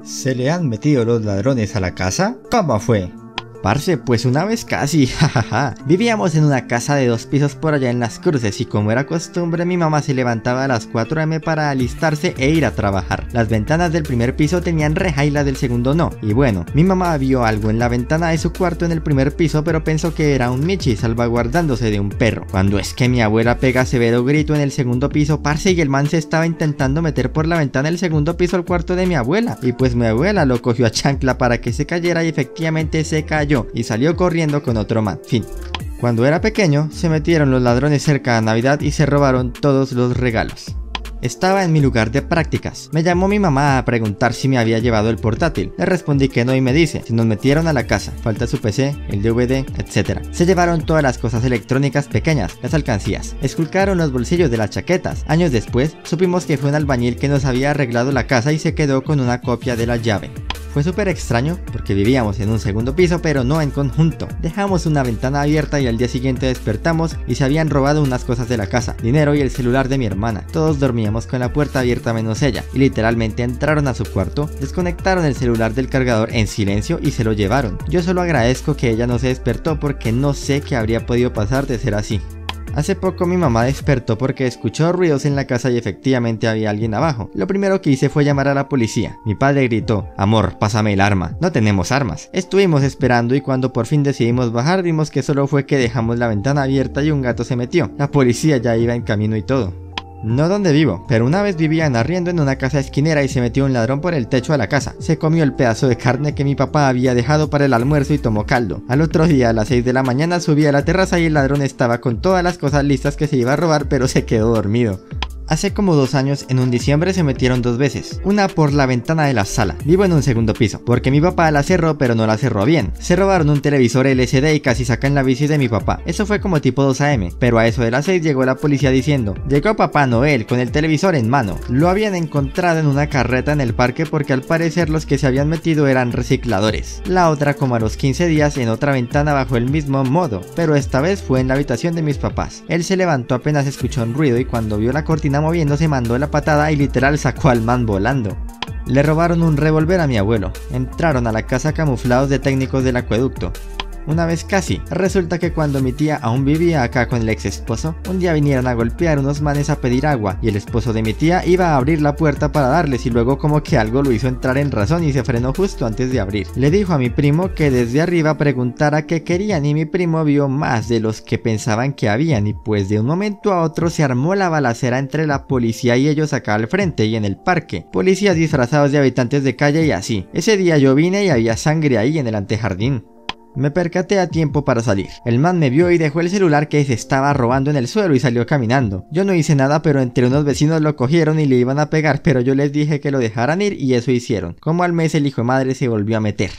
¿Se le han metido los ladrones a la casa? ¿Cómo fue? Parce, pues una vez casi, jajaja. Vivíamos en una casa de 2 pisos por allá en Las Cruces y como era costumbre mi mamá se levantaba a las 4 am para alistarse e ir a trabajar. Las ventanas del primer piso tenían reja y las del segundo no. Y bueno, mi mamá vio algo en la ventana de su cuarto en el primer piso pero pensó que era un Michi salvaguardándose de un perro. Cuando es que mi abuela pega severo grito en el segundo piso, parce, y el man se estaba intentando meter por la ventana del segundo piso al cuarto de mi abuela. Y pues mi abuela lo cogió a chancla para que se cayera y efectivamente se cayó. Y salió corriendo con otro man. Fin. Cuando era pequeño, se metieron los ladrones cerca de Navidad y se robaron todos los regalos. Estaba en mi lugar de prácticas. Me llamó mi mamá a preguntar si me había llevado el portátil. Le respondí que no y me dice, si nos metieron a la casa, falta su PC, el DVD, etc. Se llevaron todas las cosas electrónicas pequeñas, las alcancías. Esculcaron los bolsillos de las chaquetas. Años después, supimos que fue un albañil que nos había arreglado la casa y se quedó con una copia de la llave. Fue súper extraño porque vivíamos en un segundo piso pero no en conjunto. Dejamos una ventana abierta y al día siguiente despertamos y se habían robado unas cosas de la casa, dinero y el celular de mi hermana. Todos dormíamos con la puerta abierta menos ella y literalmente entraron a su cuarto, desconectaron el celular del cargador en silencio y se lo llevaron. Yo solo agradezco que ella no se despertó porque no sé qué habría podido pasar de ser así. Hace poco mi mamá despertó porque escuchó ruidos en la casa y efectivamente había alguien abajo. Lo primero que hice fue llamar a la policía. Mi padre gritó, amor, pásame el arma. No tenemos armas. Estuvimos esperando y cuando por fin decidimos bajar vimos que solo fue que dejamos la ventana abierta y un gato se metió. La policía ya iba en camino y todo. No donde vivo, pero una vez vivía en arriendo en una casa esquinera y se metió un ladrón por el techo a la casa. Se comió el pedazo de carne que mi papá había dejado para el almuerzo y tomó caldo. Al otro día a las 6 de la mañana subí a la terraza y el ladrón estaba con todas las cosas listas que se iba a robar pero se quedó dormido. Hace como 2 años, en un diciembre se metieron 2 veces, una por la ventana de la sala. Vivo en un segundo piso, porque mi papá la cerró pero no la cerró bien. Se robaron un televisor LCD y casi sacan la bici de mi papá. Eso fue como tipo 2 am, pero a eso de las 6 llegó la policía diciendo, llegó Papá Noel con el televisor en mano. Lo habían encontrado en una carreta en el parque porque al parecer los que se habían metido eran recicladores. La otra como a los 15 días en otra ventana bajo el mismo modo, pero esta vez fue en la habitación de mis papás. Él se levantó apenas escuchó un ruido y cuando vio la cortina moviéndose mandó la patada y literal sacó al man volando. Le robaron un revólver a mi abuelo. Entraron a la casa camuflados de técnicos del acueducto. Una vez casi, resulta que cuando mi tía aún vivía acá con el ex esposo, un día vinieron a golpear unos manes a pedir agua y el esposo de mi tía iba a abrir la puerta para darles y luego como que algo lo hizo entrar en razón y se frenó justo antes de abrir. Le dijo a mi primo que desde arriba preguntara qué querían y mi primo vio más de los que pensaban que habían y pues de un momento a otro se armó la balacera entre la policía y ellos acá al frente y en el parque. Policías disfrazados de habitantes de calle y así. Ese día yo vine y había sangre ahí en el antejardín. Me percaté a tiempo para salir. El man me vio y dejó el celular que se estaba robando en el suelo y salió caminando. Yo no hice nada pero entre unos vecinos lo cogieron y le iban a pegar pero yo les dije que lo dejaran ir y eso hicieron. Como al mes el hijo de madre se volvió a meter.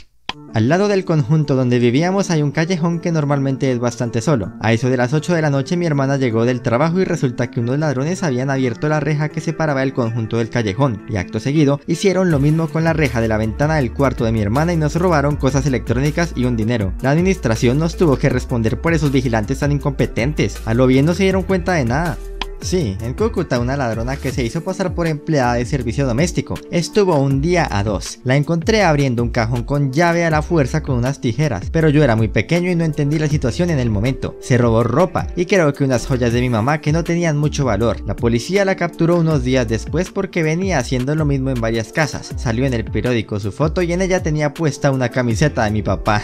Al lado del conjunto donde vivíamos hay un callejón que normalmente es bastante solo. A eso de las 8 de la noche mi hermana llegó del trabajo y resulta que unos ladrones habían abierto la reja que separaba el conjunto del callejón y acto seguido hicieron lo mismo con la reja de la ventana del cuarto de mi hermana y nos robaron cosas electrónicas y un dinero. La administración nos tuvo que responder por esos vigilantes tan incompetentes. A lo bien no se dieron cuenta de nada. Sí, en Cúcuta una ladrona que se hizo pasar por empleada de servicio doméstico. Estuvo un día a 2. La encontré abriendo un cajón con llave a la fuerza con unas tijeras, pero yo era muy pequeño y no entendí la situación en el momento. Se robó ropa y creo que unas joyas de mi mamá que no tenían mucho valor. La policía la capturó unos días después porque venía haciendo lo mismo en varias casas. Salió en el periódico su foto y en ella tenía puesta una camiseta de mi papá.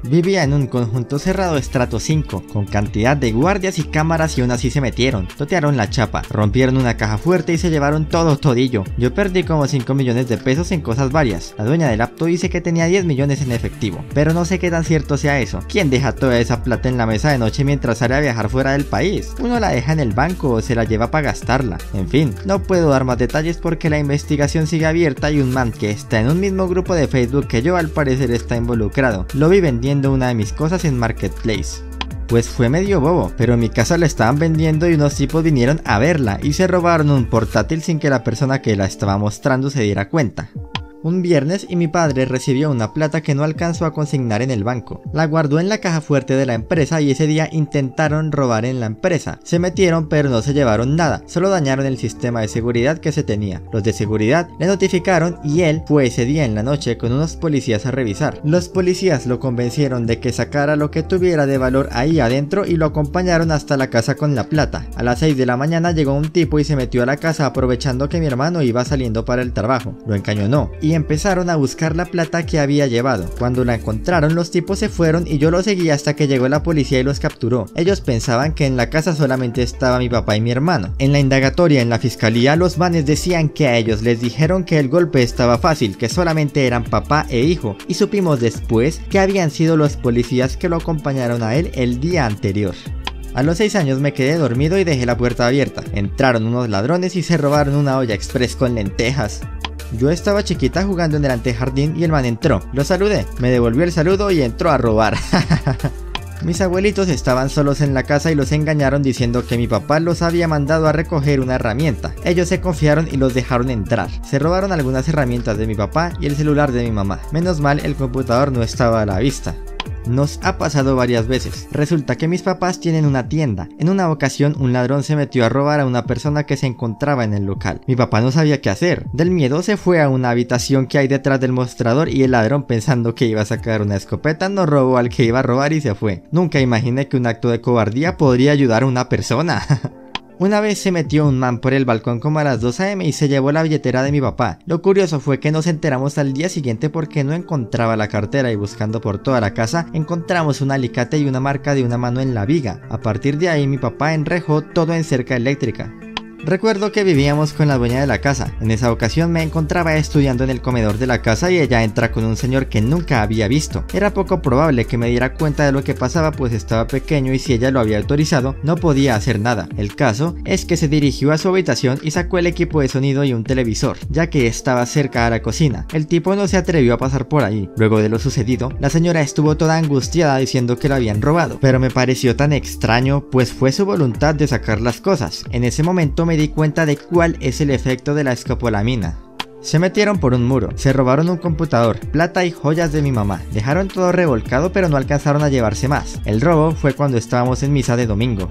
Vivía en un conjunto cerrado estrato 5, con cantidad de guardias y cámaras y aún así se metieron, totearon la chapa, rompieron una caja fuerte y se llevaron todo todillo. Yo perdí como 5 millones de pesos en cosas varias. La dueña del laptop dice que tenía 10 millones en efectivo, pero no sé qué tan cierto sea eso. ¿Quién deja toda esa plata en la mesa de noche mientras sale a viajar fuera del país? Uno la deja en el banco o se la lleva para gastarla. En fin, no puedo dar más detalles porque la investigación sigue abierta y un man que está en un mismo grupo de Facebook que yo al parecer está involucrado. Lo vi vendiendo una de mis cosas en Marketplace. Pues fue medio bobo, pero en mi casa la estaban vendiendo y unos tipos vinieron a verla y se robaron un portátil sin que la persona que la estaba mostrando se diera cuenta. un viernes, y mi padre recibió una plata que no alcanzó a consignar en el banco. La guardó en la caja fuerte de la empresa y ese día intentaron robar en la empresa. Se metieron pero no se llevaron nada, solo dañaron el sistema de seguridad que se tenía. Los de seguridad le notificaron y él fue ese día en la noche con unos policías a revisar. Los policías lo convencieron de que sacara lo que tuviera de valor ahí adentro y lo acompañaron hasta la casa con la plata. A las 6 de la mañana llegó un tipo y se metió a la casa aprovechando que mi hermano iba saliendo para el trabajo. Lo encañonó y empezaron a buscar la plata que había llevado. Cuando la encontraron, los tipos se fueron y yo lo seguí hasta que llegó la policía y los capturó. Ellos pensaban que en la casa solamente estaba mi papá y mi hermano. En la indagatoria en la fiscalía, los manes decían que a ellos les dijeron que el golpe estaba fácil, que solamente eran papá e hijo, y supimos después que habían sido los policías que lo acompañaron a él el día anterior. A los 6 años me quedé dormido y dejé la puerta abierta. Entraron unos ladrones y se robaron una olla express con lentejas. Yo estaba chiquita jugando en el antejardín y el man entró. Lo saludé, me devolvió el saludo y entró a robar. Mis abuelitos estaban solos en la casa y los engañaron diciendo que mi papá los había mandado a recoger una herramienta. Ellos se confiaron y los dejaron entrar. Se robaron algunas herramientas de mi papá y el celular de mi mamá. Menos mal, el computador no estaba a la vista. Nos ha pasado varias veces. Resulta que mis papás tienen una tienda. En una ocasión un ladrón se metió a robar a una persona que se encontraba en el local. Mi papá no sabía qué hacer. Del miedo se fue a una habitación que hay detrás del mostrador y el ladrón, pensando que iba a sacar una escopeta, no robó al que iba a robar y se fue. Nunca imaginé que un acto de cobardía podría ayudar a una persona. Una vez se metió un man por el balcón como a las 2 AM y se llevó la billetera de mi papá. Lo curioso fue que nos enteramos al día siguiente porque no encontraba la cartera y buscando por toda la casa encontramos un alicate y una marca de una mano en la viga. A partir de ahí mi papá enrejó todo en cerca eléctrica. Recuerdo que vivíamos con la dueña de la casa. En esa ocasión me encontraba estudiando en el comedor de la casa y ella entra con un señor que nunca había visto. Era poco probable que me diera cuenta de lo que pasaba, pues estaba pequeño y si ella lo había autorizado no podía hacer nada. El caso es que se dirigió a su habitación y sacó el equipo de sonido y un televisor, ya que estaba cerca a la cocina. El tipo no se atrevió a pasar por ahí. Luego de lo sucedido, la señora estuvo toda angustiada diciendo que lo habían robado, pero me pareció tan extraño, pues fue su voluntad de sacar las cosas. En ese momento me di cuenta de cuál es el efecto de la escopolamina. Se metieron por un muro, se robaron un computador, plata y joyas de mi mamá, dejaron todo revolcado pero no alcanzaron a llevarse más. El robo fue cuando estábamos en misa de domingo.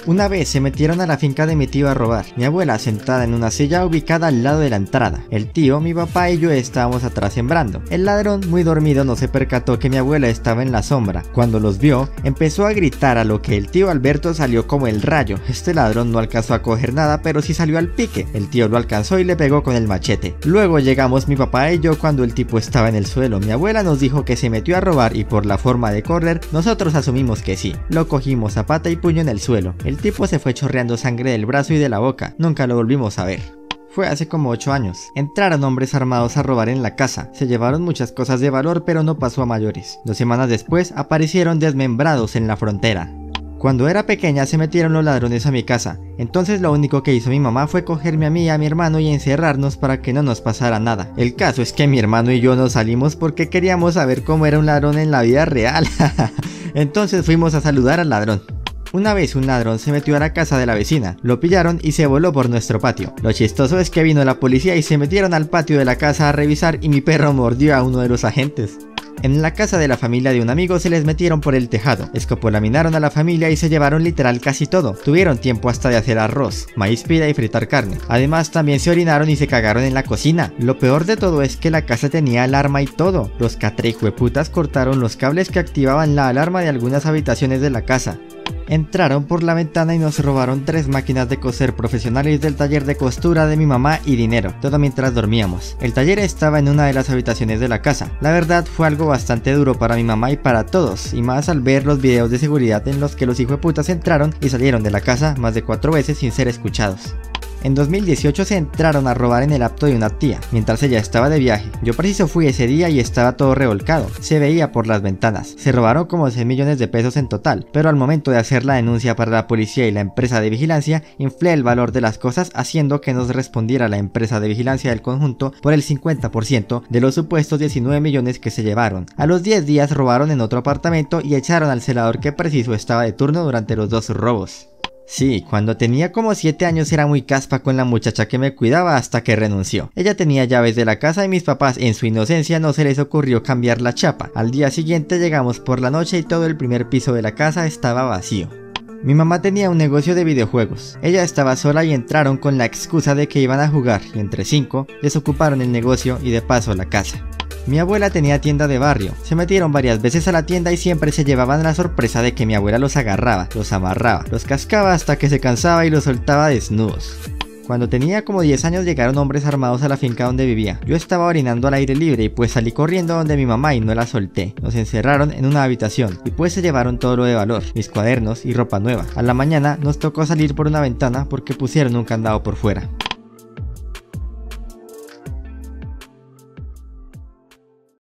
Una vez se metieron a la finca de mi tío a robar, mi abuela sentada en una silla ubicada al lado de la entrada. El tío, mi papá y yo estábamos atrás sembrando. El ladrón, muy dormido, no se percató que mi abuela estaba en la sombra. Cuando los vio, empezó a gritar, a lo que el tío Alberto salió como el rayo. Este ladrón no alcanzó a coger nada, pero sí salió al pique. El tío lo alcanzó y le pegó con el machete. Luego llegamos mi papá y yo cuando el tipo estaba en el suelo. Mi abuela nos dijo que se metió a robar y por la forma de correr, nosotros asumimos que sí. Lo cogimos a pata y puño en el suelo. El tipo se fue chorreando sangre del brazo y de la boca. Nunca lo volvimos a ver. Fue hace como 8 años. Entraron hombres armados a robar en la casa. Se llevaron muchas cosas de valor, pero no pasó a mayores. 2 semanas después aparecieron desmembrados en la frontera. Cuando era pequeña se metieron los ladrones a mi casa. Entonces lo único que hizo mi mamá fue cogerme a mí y a mi hermano y encerrarnos para que no nos pasara nada. El caso es que mi hermano y yo nos salimos porque queríamos saber cómo era un ladrón en la vida real. Entonces fuimos a saludar al ladrón. Una vez un ladrón se metió a la casa de la vecina, lo pillaron y se voló por nuestro patio. Lo chistoso es que vino la policía y se metieron al patio de la casa a revisar y mi perro mordió a uno de los agentes. En la casa de la familia de un amigo se les metieron por el tejado, escopolaminaron a la familia y se llevaron literal casi todo. Tuvieron tiempo hasta de hacer arroz, maíz pira y fritar carne. Además también se orinaron y se cagaron en la cocina. Lo peor de todo es que la casa tenía alarma y todo. Los catrehijueputas cortaron los cables que activaban la alarma de algunas habitaciones de la casa. Entraron por la ventana y nos robaron 3 máquinas de coser profesionales del taller de costura de mi mamá y dinero, todo mientras dormíamos. El taller estaba en una de las habitaciones de la casa. La verdad fue algo bastante duro para mi mamá y para todos, y más al ver los videos de seguridad en los que los hijueputas entraron y salieron de la casa más de 4 veces sin ser escuchados. En 2018 se entraron a robar en el apto de una tía, mientras ella estaba de viaje. Yo preciso fui ese día y estaba todo revolcado, se veía por las ventanas. Se robaron como 6 millones de pesos en total, pero al momento de hacer la denuncia para la policía y la empresa de vigilancia, inflé el valor de las cosas haciendo que nos respondiera la empresa de vigilancia del conjunto por el 50% de los supuestos 19 millones que se llevaron. A los 10 días robaron en otro apartamento y echaron al celador que preciso estaba de turno durante los 2 robos. Sí, cuando tenía como 7 años era muy caspa con la muchacha que me cuidaba hasta que renunció. Ella tenía llaves de la casa y mis papás en su inocencia no se les ocurrió cambiar la chapa. Al día siguiente llegamos por la noche y todo el primer piso de la casa estaba vacío. Mi mamá tenía un negocio de videojuegos. Ella estaba sola y entraron con la excusa de que iban a jugar y entre 5 desocuparon el negocio y de paso la casa. Mi abuela tenía tienda de barrio, se metieron varias veces a la tienda y siempre se llevaban la sorpresa de que mi abuela los agarraba, los amarraba, los cascaba hasta que se cansaba y los soltaba desnudos. Cuando tenía como 10 años llegaron hombres armados a la finca donde vivía. Yo estaba orinando al aire libre y pues salí corriendo donde mi mamá y no la solté. Nos encerraron en una habitación y pues se llevaron todo lo de valor, mis cuadernos y ropa nueva. A la mañana nos tocó salir por una ventana porque pusieron un candado por fuera.